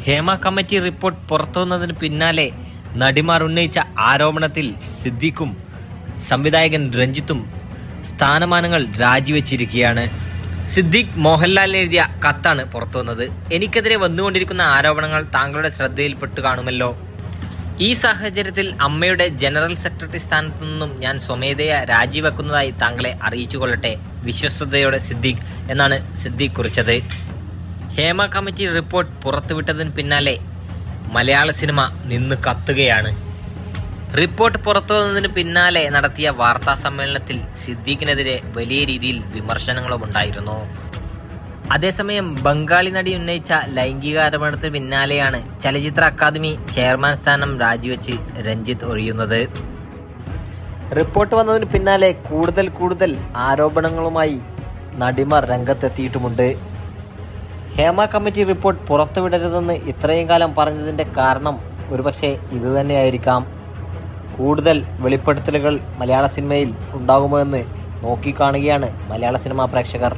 Hema committee report പുറത്തുവന്നതിന് പിന്നാലെ നടിമാർ ഉന്നയിച്ച ആരോപണത്തിൽ സിദ്ദീഖും സംവിധായകൻ രഞ്ജിത്തും സ്ഥാനമാനങ്ങൾ രാജിവെച്ചിരിക്കുകയാണ്. സിദ്ദീഖ് മോഹൻലാലിന് എഴുതിയ കത്താണ് പുറത്തുവന്നത്. എനിക്കെതിരെ വന്നുകൊണ്ടിരിക്കുന്ന ആരോപണങ്ങൾ താങ്കളുടെ ശ്രദ്ധയിൽപ്പെട്ടു കാണുമല്ലോ. ഈ സാഹചര്യത്തിൽ അമ്മയുടെ ജനറൽ സെക്രട്ടറി സ്ഥാനത്തു നിന്നും ഞാൻ സ്വമേധയാ രാജിവെക്കുന്നതായി താങ്കളെ അറിയിച്ചു കൊള്ളട്ടെ. വിശ്വസ്തയോടെ സിദ്ദീഖ് എന്നാണ് സിദ്ദീഖ് കുറിച്ചത്. ഹേമ കമ്മിറ്റി റിപ്പോർട്ട് പുറത്തുവിട്ടതിന് പിന്നാലെ മലയാള സിനിമ നിന്ന് കത്തുകയാണ്. റിപ്പോർട്ട് പുറത്തുവന്നതിന് പിന്നാലെ നടത്തിയ വാർത്താ സമ്മേളനത്തിൽ സിദ്ദീഖിനെതിരെ വലിയ രീതിയിൽ വിമർശനങ്ങളും ഉണ്ടായിരുന്നു. അതേസമയം ബംഗാളി നടി ഉന്നയിച്ച ലൈംഗികാരോപണത്തിന് പിന്നാലെയാണ് ചലച്ചിത്ര അക്കാദമി ചെയർമാൻ സ്ഥാനം രാജിവെച്ച് രഞ്ജിത്ത് ഒഴിയുന്നത്. റിപ്പോർട്ട് വന്നതിന് പിന്നാലെ കൂടുതൽ ആരോപണങ്ങളുമായി നടിമാർ രംഗത്തെത്തിയിട്ടുമുണ്ട്. ഹേമ കമ്മിറ്റി റിപ്പോർട്ട് പുറത്തുവിടരുതെന്ന് ഇത്രയും കാലം പറഞ്ഞതിന്റെ കാരണം ഒരുപക്ഷെ ഇതുതന്നെയായിരിക്കാം. കൂടുതൽ വെളിപ്പെടുത്തലുകൾ മലയാള സിനിമയിൽ ഉണ്ടാകുമോ എന്ന് നോക്കിക്കാണുകയാണ് മലയാള സിനിമാ പ്രേക്ഷകർ.